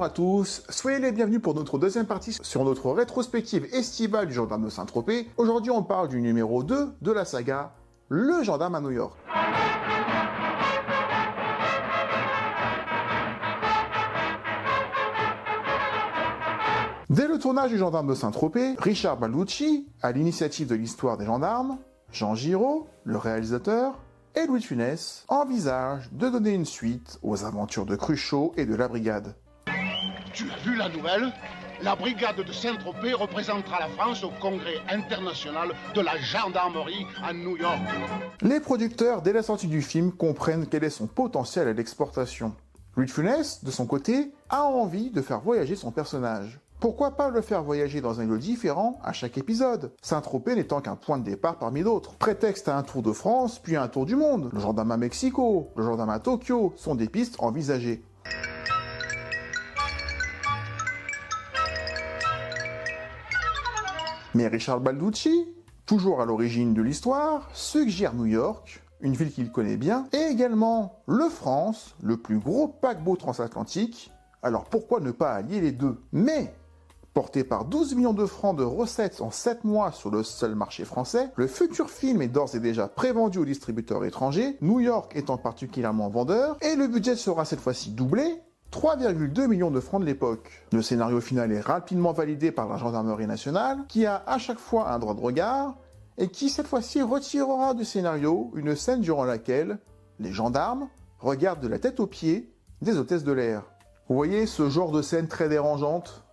Bonjour à tous, soyez les bienvenus pour notre deuxième partie sur notre rétrospective estivale du gendarme de Saint-Tropez. Aujourd'hui on parle du numéro 2 de la saga, Le gendarme à New York. Dès le tournage du gendarme de Saint-Tropez, Richard Balducci, à l'initiative de l'histoire des gendarmes, Jean Giraud, le réalisateur, et Louis de Funès envisagent de donner une suite aux aventures de Cruchot et de la brigade. Tu as vu la nouvelle? La brigade de Saint-Tropez représentera la France au congrès international de la gendarmerie à New York. Les producteurs, dès la sortie du film, comprennent quel est son potentiel à l'exportation. Louis de Funès, de son côté, a envie de faire voyager son personnage. Pourquoi pas le faire voyager dans un lieu différent à chaque épisode? Saint-Tropez n'étant qu'un point de départ parmi d'autres. Prétexte à un tour de France, puis un tour du monde. Le gendarme à Mexico, le gendarme à Tokyo sont des pistes envisagées. Mais Richard Balducci, toujours à l'origine de l'histoire, suggère New York, une ville qu'il connaît bien, et également le France, le plus gros paquebot transatlantique. Alors pourquoi ne pas allier les deux? Mais porté par 12 millions de francs de recettes en 7 mois sur le seul marché français, le futur film est d'ores et déjà prévendu aux distributeurs étrangers, New York étant particulièrement vendeur, et le budget sera cette fois-ci doublé, 3,2 millions de francs de l'époque. Le scénario final est rapidement validé par la gendarmerie nationale, qui a à chaque fois un droit de regard, et qui cette fois-ci retirera du scénario une scène durant laquelle les gendarmes regardent de la tête aux pieds des hôtesses de l'air. Vous voyez ce genre de scène très dérangeante?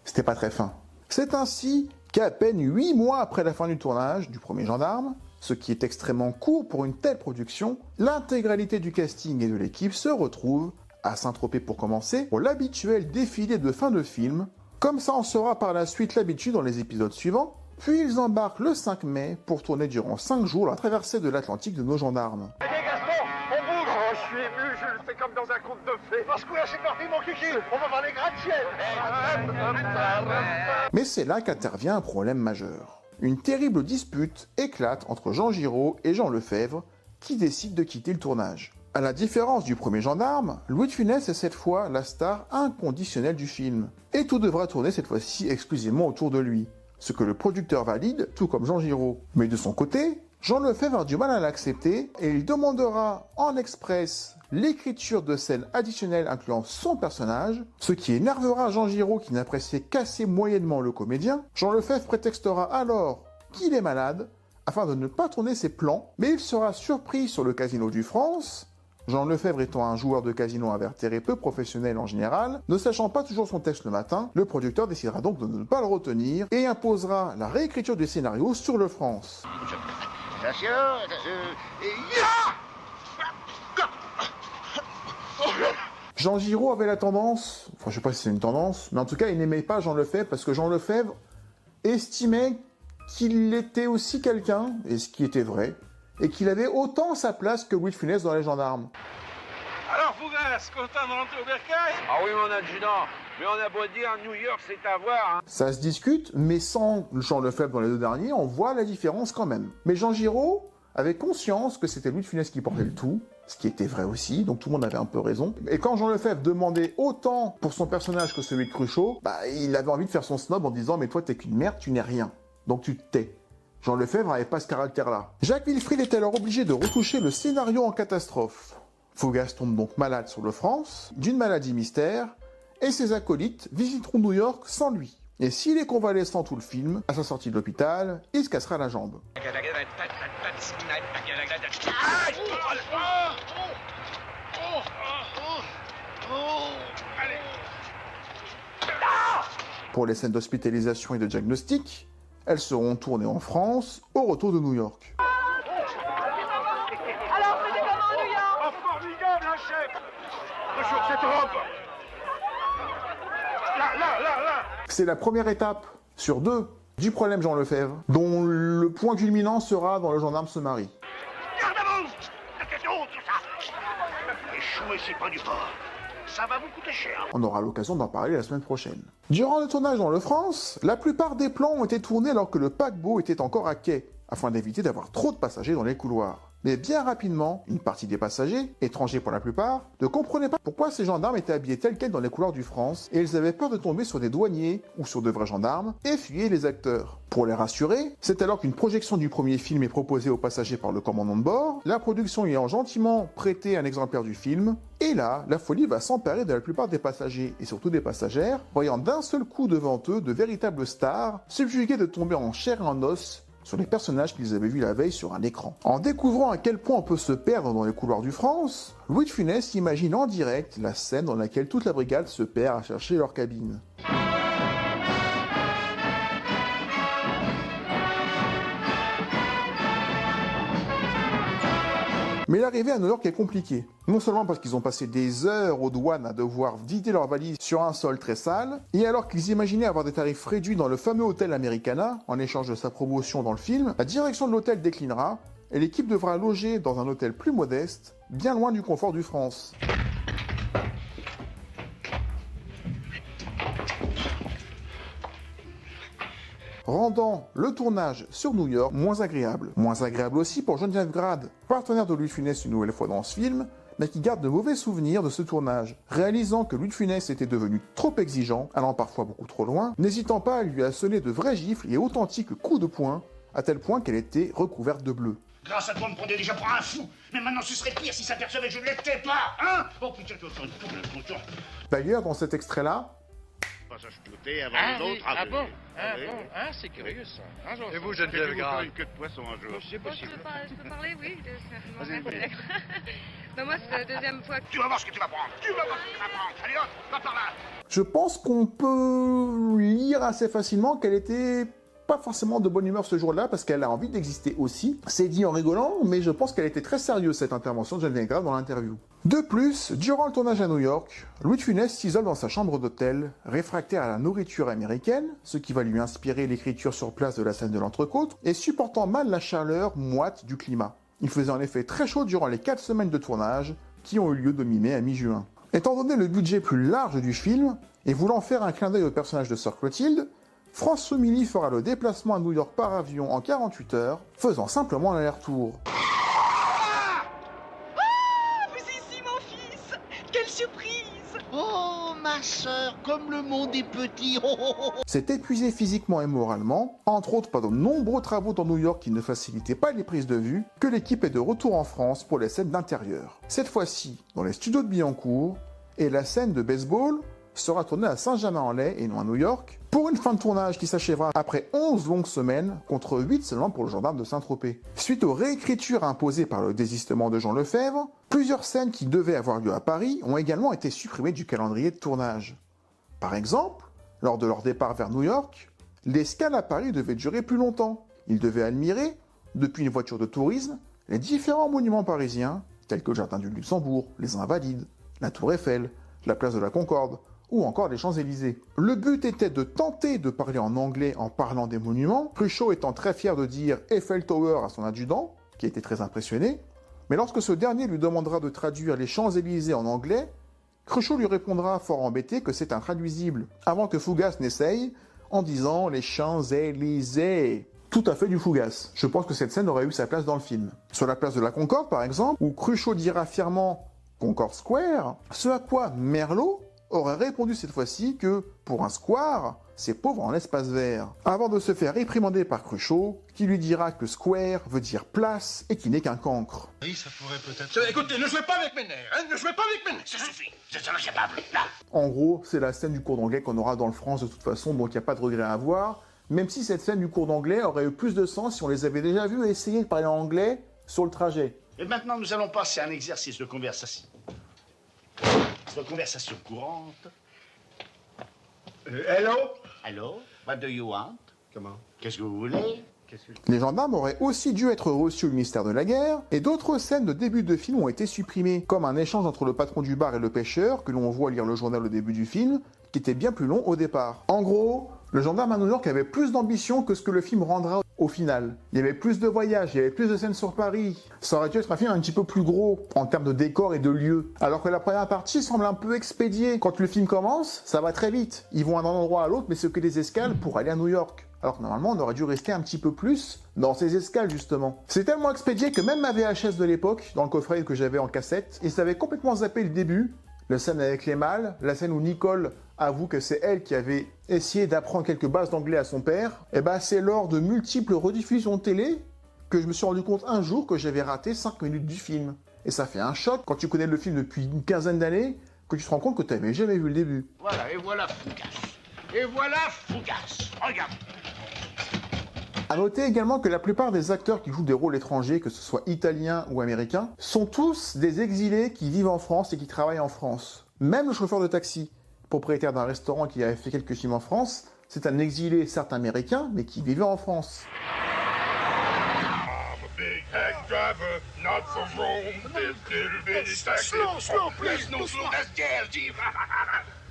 C'était pas très fin. C'est ainsi qu'à peine 8 mois après la fin du tournage du premier gendarme, ce qui est extrêmement court pour une telle production, l'intégralité du casting et de l'équipe se retrouve à Saint-Tropez pour commencer, pour l'habituel défilé de fin de film. Comme ça en sera par la suite l'habitude dans les épisodes suivants, puis ils embarquent le 5 mai pour tourner durant 5 jours la traversée de l'Atlantique de nos gendarmes. Je suis ému, je le fais comme dans un conte de fées. Parce que là, c'est parti, mon kiki. On va voir les gratte-ciels. Mais c'est là qu'intervient un problème majeur. Une terrible dispute éclate entre Jean Giraud et Jean Lefebvre, qui décident de quitter le tournage. À la différence du premier gendarme, Louis de Funès est cette fois la star inconditionnelle du film. Et tout devra tourner cette fois-ci exclusivement autour de lui. Ce que le producteur valide, tout comme Jean Giraud. Mais de son côté, Jean Lefebvre a du mal à l'accepter et il demandera en express l'écriture de scènes additionnelles incluant son personnage, ce qui énervera Jean Giraud qui n'appréciait qu'assez moyennement le comédien. Jean Lefebvre prétextera alors qu'il est malade afin de ne pas tourner ses plans, mais il sera surpris sur le casino du France. Jean Lefebvre étant un joueur de casino invétéré peu professionnel en général, ne sachant pas toujours son texte le matin, le producteur décidera donc de ne pas le retenir et imposera la réécriture du scénario sur le France. Jean Giraud avait la tendance, enfin je sais pas si c'est une tendance, mais en tout cas il n'aimait pas Jean Lefebvre parce que Jean Lefebvre estimait qu'il était aussi quelqu'un, et ce qui était vrai, et qu'il avait autant sa place que Louis de Funès dans Les Gendarmes. Alors, Fougas, content de rentrer au bercail? Ah oui, mon adjudant. Mais on a beau dire, New York, c'est à voir. Hein. Ça se discute, mais sans Jean Lefebvre dans les deux derniers, on voit la différence quand même. Mais Jean Giraud avait conscience que c'était Louis de Funès qui portait le tout, ce qui était vrai aussi, donc tout le monde avait un peu raison. Et quand Jean Lefebvre demandait autant pour son personnage que celui de Cruchot, il avait envie de faire son snob en disant « Mais toi, t'es qu'une merde, tu n'es rien. Donc tu te tais ». Jean Lefebvre n'avait pas ce caractère-là. Jacques Wilfrid est alors obligé de retoucher le scénario en catastrophe. Fougas tombe donc malade sur le France, d'une maladie mystère, et ses acolytes visiteront New York sans lui. Et s'il est convalescent tout le film, à sa sortie de l'hôpital, il se cassera la jambe. Pour les scènes d'hospitalisation et de diagnostic, elles seront tournées en France, au retour de New York. Alors, c'était comment New York? Oh, formidable, hein, chef. Toujours cette robe. Là. C'est la première étape, sur 2, du problème Jean Lefebvre, dont le point culminant sera dans Le gendarme se marie. Garde à vous. Qu'est-ce que tout ça? Échouer, c'est pas du port. Ça va vous coûter cher. On aura l'occasion d'en parler la semaine prochaine. Durant le tournage dans le France, la plupart des plans ont été tournés alors que le paquebot était encore à quai, afin d'éviter d'avoir trop de passagers dans les couloirs. Mais bien rapidement, une partie des passagers, étrangers pour la plupart, ne comprenaient pas pourquoi ces gendarmes étaient habillés tels quels dans les couleurs du France, et ils avaient peur de tomber sur des douaniers ou sur de vrais gendarmes, et fuyaient les acteurs. Pour les rassurer, c'est alors qu'une projection du premier film est proposée aux passagers par le commandant de bord, la production ayant gentiment prêté un exemplaire du film, et là, la folie va s'emparer de la plupart des passagers, et surtout des passagères, voyant d'un seul coup devant eux de véritables stars, subjugués de tomber en chair et en os sur les personnages qu'ils avaient vus la veille sur un écran. En découvrant à quel point on peut se perdre dans les couloirs du France, Louis de Funès imagine en direct la scène dans laquelle toute la brigade se perd à chercher leur cabine. Mais l'arrivée à New York est compliquée. Non seulement parce qu'ils ont passé des heures aux douanes à devoir vider leurs valises sur un sol très sale, et alors qu'ils imaginaient avoir des tarifs réduits dans le fameux hôtel Americana, en échange de sa promotion dans le film, la direction de l'hôtel déclinera, et l'équipe devra loger dans un hôtel plus modeste, bien loin du confort du France. Rendant le tournage sur New York moins agréable. Moins agréable aussi pour Geneviève Grade, partenaire de Louis de Funès une nouvelle fois dans ce film, mais qui garde de mauvais souvenirs de ce tournage, réalisant que Louis de Funès était devenu trop exigeant, allant parfois beaucoup trop loin, n'hésitant pas à lui assonner de vrais gifles et authentiques coups de poing, à tel point qu'elle était recouverte de bleu. Grâce à toi, on me prenait déjà pour un fou. Mais maintenant, ce serait pire si s'apercevait que je ne l'étais pas, hein. Oh putain, D'ailleurs, dans cet extrait-là, passage clouté avant Ah, d'autres. oui. Ah bon c'est curieux ça. Et vous, Geneviève Grade? une queue de poisson un jour. C'est Bon, possible. je peux parler, oui. Ben, moi, c'est la deuxième fois que... Tu vas voir ce que tu vas prendre. Tu vas voir ce que tu vas prendre. Allez hop, va par là. je pense qu'on peut lire assez facilement qu'elle était pas forcément de bonne humeur ce jour-là, parce qu'elle a envie d'exister aussi. C'est dit en rigolant, mais je pense qu'elle était très sérieuse, cette intervention de Geneviève Grade dans l'interview. De plus, durant le tournage à New York, Louis de Funès s'isole dans sa chambre d'hôtel, réfractaire à la nourriture américaine, ce qui va lui inspirer l'écriture sur place de la scène de l'entrecôte, et supportant mal la chaleur moite du climat. Il faisait en effet très chaud durant les 4 semaines de tournage, qui ont eu lieu de mi-mai à mi-juin. Étant donné le budget plus large du film, et voulant faire un clin d'œil au personnage de Sœur Clotilde, François Milly fera le déplacement à New York par avion en 48 heures, faisant simplement l'aller-retour. Vous ici, mon fils! Quelle surprise! Oh, ma sœur, comme le monde est petit. Oh, oh, oh. C'est épuisé physiquement et moralement, entre autres par de nombreux travaux dans New York qui ne facilitaient pas les prises de vue, que l'équipe est de retour en France pour les scènes d'intérieur. Cette fois-ci, dans les studios de Billancourt, et la scène de baseball sera tournée à Saint-Germain-en-Laye et non à New York, pour une fin de tournage qui s'achèvera après 11 longues semaines, contre 8 seulement pour le gendarme de Saint-Tropez. Suite aux réécritures imposées par le désistement de Jean Lefebvre, plusieurs scènes qui devaient avoir lieu à Paris ont également été supprimées du calendrier de tournage. Par exemple, lors de leur départ vers New York, l'escale à Paris devait durer plus longtemps. Ils devaient admirer, depuis une voiture de tourisme, les différents monuments parisiens, tels que le Jardin du Luxembourg, les Invalides, la Tour Eiffel, la place de la Concorde, ou encore les Champs-Élysées. Le but était de tenter de parler en anglais en parlant des monuments, Cruchot étant très fier de dire Eiffel Tower à son adjudant, qui était très impressionné, mais lorsque ce dernier lui demandera de traduire les Champs-Élysées en anglais, Cruchot lui répondra fort embêté que c'est intraduisible, avant que Fougas n'essaye, en disant les Champs-Élysées. Tout à fait du Fougas. Je pense que cette scène aurait eu sa place dans le film. Sur la place de la Concorde, par exemple, où Cruchot dira fièrement Concorde Square, ce à quoi Merlot aurait répondu cette fois-ci que, pour un square, c'est pauvre en espace vert, avant de se faire réprimander par Cruchot, qui lui dira que square veut dire place et qu'il n'est qu'un cancre. Oui, ça pourrait peut-être... Écoutez, ne jouez pas avec mes nerfs, hein, ne jouez pas avec mes nerfs. Ça suffit, vous êtes incapable, là. En gros, c'est la scène du cours d'anglais qu'on aura dans le France de toute façon, donc il n'y a pas de regret à avoir, même si cette scène du cours d'anglais aurait eu plus de sens si on les avait déjà vus essayer de parler anglais sur le trajet. Et maintenant, nous allons passer à un exercice de conversation. De conversation courante. Hello? Allô? What do you want? Comment? Qu'est-ce que vous voulez? Les gendarmes auraient aussi dû être reçus au ministère de la Guerre, et d'autres scènes de début de film ont été supprimées, comme un échange entre le patron du bar et le pêcheur, que l'on voit lire le journal au début du film, qui était bien plus long au départ. En gros, le gendarme à New York avait plus d'ambition que ce que le film rendra au final. Il y avait plus de voyages, il y avait plus de scènes sur Paris. Ça aurait dû être un film un petit peu plus gros en termes de décor et de lieux. Alors que la première partie semble un peu expédiée. Quand le film commence, ça va très vite. Ils vont d'un endroit à l'autre, mais c'est que des escales pour aller à New York. alors que normalement on aurait dû rester un petit peu plus dans ces escales justement. C'est tellement expédié que même ma VHS de l'époque, dans le coffret que j'avais en cassette, il savait complètement zapper le début, la scène avec les mâles, la scène où Nicole avoue que c'est elle qui avait essayé d'apprendre quelques bases d'anglais à son père. Et ben c'est lors de multiples rediffusions de télé que je me suis rendu compte un jour que j'avais raté 5 minutes du film. Et ça fait un choc quand tu connais le film depuis une quinzaine d'années, que tu te rends compte que tu n'avais jamais vu le début. Voilà, et voilà Fougas. Et voilà Fougas. Regarde. A noter également que la plupart des acteurs qui jouent des rôles étrangers, que ce soit italiens ou américains, sont tous des exilés qui vivent en France et qui travaillent en France. Même le chauffeur de taxi, propriétaire d'un restaurant qui avait fait quelques films en France, c'est un exilé, certes américain, mais qui vivait en France.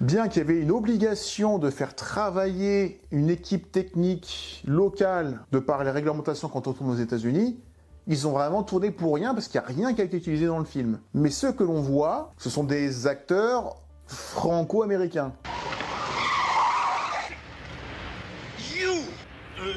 Bien qu'il y avait une obligation de faire travailler une équipe technique locale de par les réglementations quand on tourne aux États-Unis, ils ont vraiment tourné pour rien parce qu'il n'y a rien qui a été utilisé dans le film. Mais ceux que l'on voit, ce sont des acteurs franco-américains.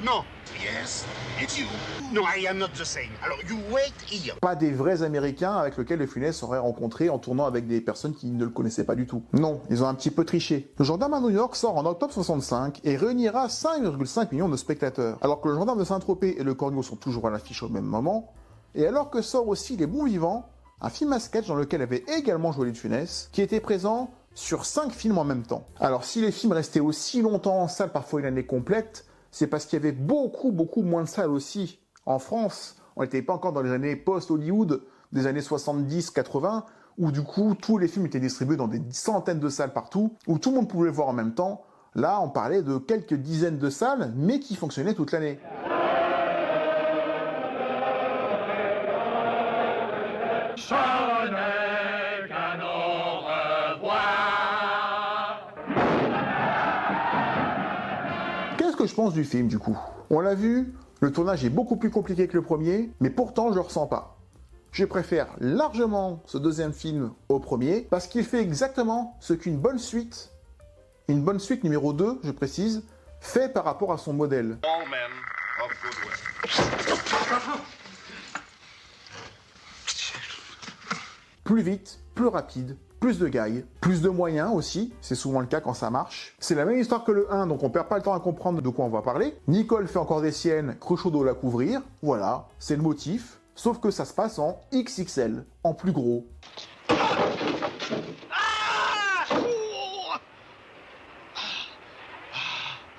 Non. Yes, it's you. No, I am not the same. Alors, you wait here. Pas des vrais Américains avec lesquels Le Funès aurait rencontré en tournant avec des personnes qui ne le connaissaient pas du tout. Non, ils ont un petit peu triché. Le Gendarme à New York sort en octobre 65 et réunira 5,5 millions de spectateurs. Alors que Le Gendarme de Saint-Tropez et Le Corneau sont toujours à l'affiche au même moment. Et alors que sort aussi Les Bons Vivants, un film à sketch dans lequel avait également joué Le Funès, qui était présent sur 5 films en même temps. Alors si les films restaient aussi longtemps en salle, parfois une année complète, c'est parce qu'il y avait beaucoup moins de salles aussi. En France, on n'était pas encore dans les années post-Hollywood, des années 70-80, où du coup, tous les films étaient distribués dans des centaines de salles partout, où tout le monde pouvait les voir en même temps. Là, on parlait de quelques dizaines de salles, mais qui fonctionnaient toute l'année. Qu'est-ce que je pense du film, du coup? On l'a vu, le tournage est beaucoup plus compliqué que le premier, mais pourtant, je le ressens pas. Je préfère largement ce deuxième film au premier, parce qu'il fait exactement ce qu'une bonne suite numéro 2, je précise, fait par rapport à son modèle. All men of goodwill. Plus vite, plus rapide, plus de gags, plus de moyens aussi, c'est souvent le cas quand ça marche. C'est la même histoire que le 1, donc on perd pas le temps à comprendre de quoi on va parler. Nicole fait encore des siennes, Cruchot doit la couvrir, voilà, c'est le motif, sauf que ça se passe en XXL, en plus gros.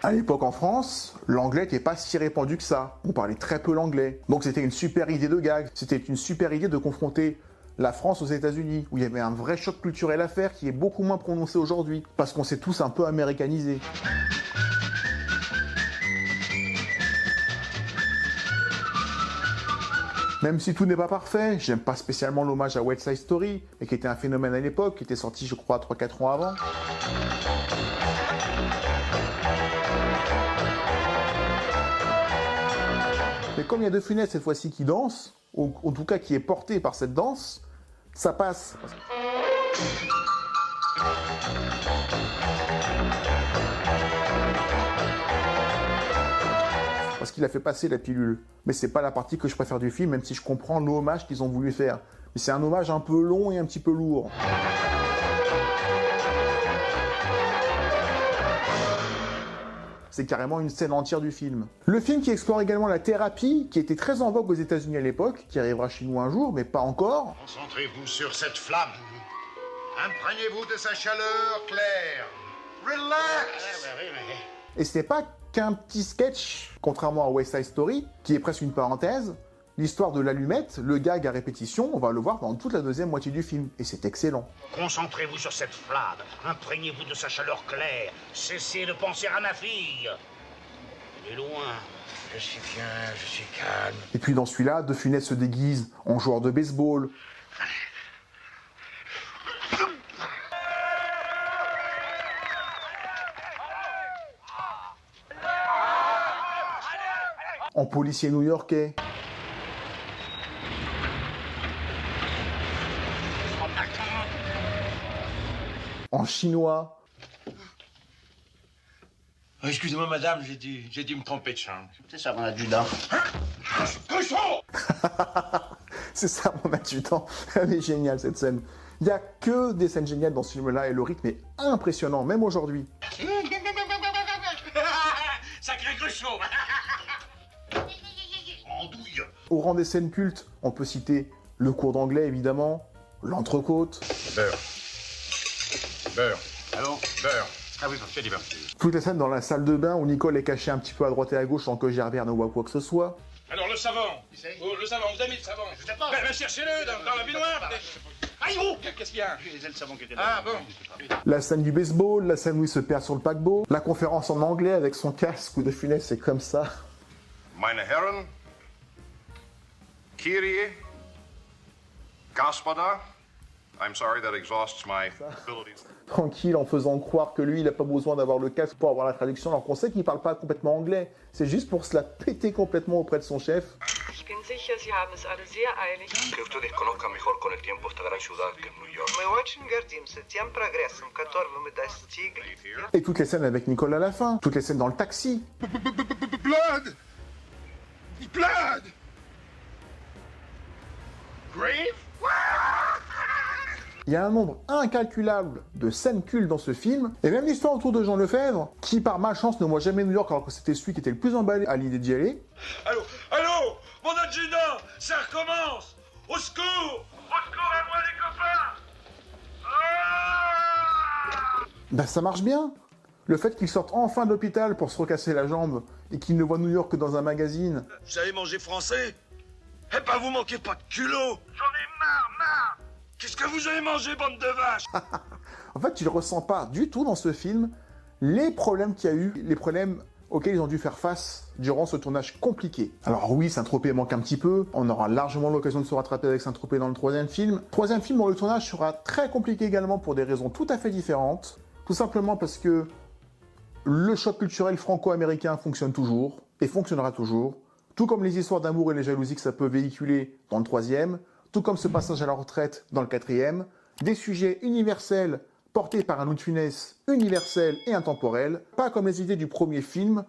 À l'époque en France, l'anglais n'était pas si répandu que ça, on parlait très peu l'anglais. Donc c'était une super idée de gag, c'était une super idée de confronter la France aux États-Unis, où il y avait un vrai choc culturel à faire qui est beaucoup moins prononcé aujourd'hui, parce qu'on s'est tous un peu américanisés. Même si tout n'est pas parfait, j'aime pas spécialement l'hommage à West Side Story, et qui était un phénomène à l'époque, qui était sorti je crois 3-4 ans avant. Mais comme il y a De Funès cette fois-ci qui danse, ou en tout cas qui est porté par cette danse, ça passe. Parce qu'il a fait passer la pilule. Mais c'est pas la partie que je préfère du film, même si je comprends l'hommage qu'ils ont voulu faire. Mais c'est un hommage un peu long et un petit peu lourd. C'est carrément une scène entière du film. Le film qui explore également la thérapie, qui était très en vogue aux États-Unis à l'époque, qui arrivera chez nous un jour, mais pas encore. Concentrez-vous sur cette flamme. Imprégnez-vous de sa chaleur, Claire. Relax. Et ce n'est pas qu'un petit sketch, contrairement à West Side Story, qui est presque une parenthèse. L'histoire de l'allumette, le gag à répétition, on va le voir pendant toute la deuxième moitié du film, et c'est excellent. Concentrez-vous sur cette flamme. Imprégnez-vous de sa chaleur claire. Cessez de penser à ma fille. Elle est loin. Je suis bien, je suis calme. Et puis dans celui-là, De Funès se déguise en joueur de baseball. En policier new-yorkais. En chinois. Excusez-moi, madame, j'ai dû me tromper de chambre. C'est ça, mon adjudant. Cochon! C'est ça, mon adjudant. Elle est géniale, cette scène. Il n'y a que des scènes géniales dans ce film-là et le rythme est impressionnant, même aujourd'hui. Sacré cochon! Andouille. Au rang des scènes cultes, on peut citer le cours d'anglais, évidemment, l'entrecôte, Beurre. Beurre. Allô? Beurre. Ah oui, j'ai dit beurre. toutes les scènes dans la salle de bain où Nicole est cachée un petit peu à droite et à gauche sans que Gerbert ne voit quoi que ce soit. Alors, le savon. Oh, le savon, vous avez mis le savon? Je sais pas. Ben, cherchez-le dans la baignoire. Aïe, oh! Qu'est-ce qu'il y a? Les ailes savon qui étaient là. Ah, bon. La scène du baseball, la scène où il se perd sur le paquebot, la conférence en anglais avec son casque où De Funès c'est comme ça. Meine Herren, Kyrie, Господа, I'm sorry that exhausts my abilities. Tranquille en faisant croire que lui il n'a pas besoin d'avoir le casque pour avoir la traduction alors qu'on sait qu'il parle pas complètement anglais. C'est juste pour se la péter complètement auprès de son chef. Ich bin sicher, Sie haben es alle sehr eilig. Que ustedes conozcan mejor con el tiempo esta gran ciudad que es New York. Мы очень гордимся тем прогрессом, которого мы достигли. Et toutes les scènes avec Nicole à la fin, toutes les scènes dans le taxi. Blood! Blood! Grave? Il y a un nombre incalculable de scènes cultes dans ce film, et même l'histoire autour de Jean Lefebvre, qui par malchance ne voit jamais New York alors que c'était celui qui était le plus emballé à l'idée d'y aller. Allô? Allô? Mon adjudant! Ça recommence! Au secours! Au secours à moi, les copains! Ah! Ben ça marche bien. Le fait qu'il sorte enfin de l'hôpital pour se recasser la jambe, et qu'il ne voit New York que dans un magazine. Vous savez manger français? Eh ben, vous manquez pas de culot! J'en ai marre! Qu'est-ce que vous avez mangé, bande de vaches? En fait, tu ne ressens pas du tout dans ce film les problèmes qu'il y a eu, les problèmes auxquels ils ont dû faire face durant ce tournage compliqué. Alors oui, Saint-Tropez manque un petit peu, on aura largement l'occasion de se rattraper avec Saint-Tropez dans le troisième film. Troisième film dont le tournage sera très compliqué également pour des raisons tout à fait différentes. Tout simplement parce que le choc culturel franco-américain fonctionne toujours, et fonctionnera toujours, tout comme les histoires d'amour et les jalousies que ça peut véhiculer dans le troisième, tout comme ce passage à la retraite dans le quatrième, des sujets universels portés par un Louis de Funès universel et intemporel, pas comme les idées du premier film,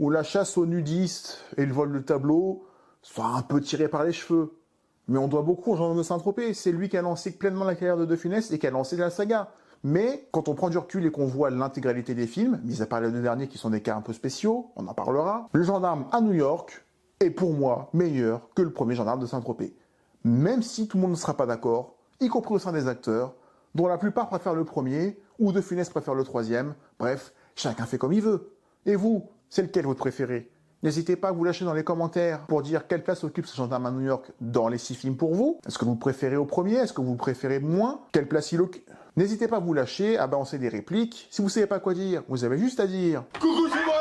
où la chasse aux nudistes et le vol de tableau sont un peu tirés par les cheveux. Mais on doit beaucoup au gendarme de Saint-Tropez, c'est lui qui a lancé pleinement la carrière de Funès et qui a lancé la saga. Mais quand on prend du recul et qu'on voit l'intégralité des films, mis à part les deux derniers qui sont des cas un peu spéciaux, on en parlera, le gendarme à New York est pour moi meilleur que le premier gendarme de Saint-Tropez. Même si tout le monde ne sera pas d'accord, y compris au sein des acteurs, dont la plupart préfèrent le premier, ou De Funès préfère le troisième, bref, chacun fait comme il veut. Et vous, c'est lequel votre préféré? N'hésitez pas à vous lâcher dans les commentaires pour dire quelle place occupe ce gendarme à New York dans les 6 films pour vous. Est-ce que vous le préférez au premier? Est-ce que vous le préférez moins? Quelle place il occupe? N'hésitez pas à vous lâcher, à balancer des répliques. Si vous savez pas quoi dire, vous avez juste à dire « Coucou, c'est moi!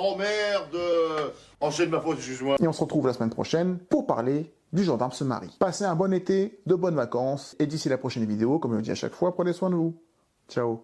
Oh merde! Oh, c'est de ma faute, excuse-moi. » Et on se retrouve la semaine prochaine pour parler du gendarme se marie. Passez un bon été, de bonnes vacances, et d'ici la prochaine vidéo, comme je le dis à chaque fois, prenez soin de vous. Ciao.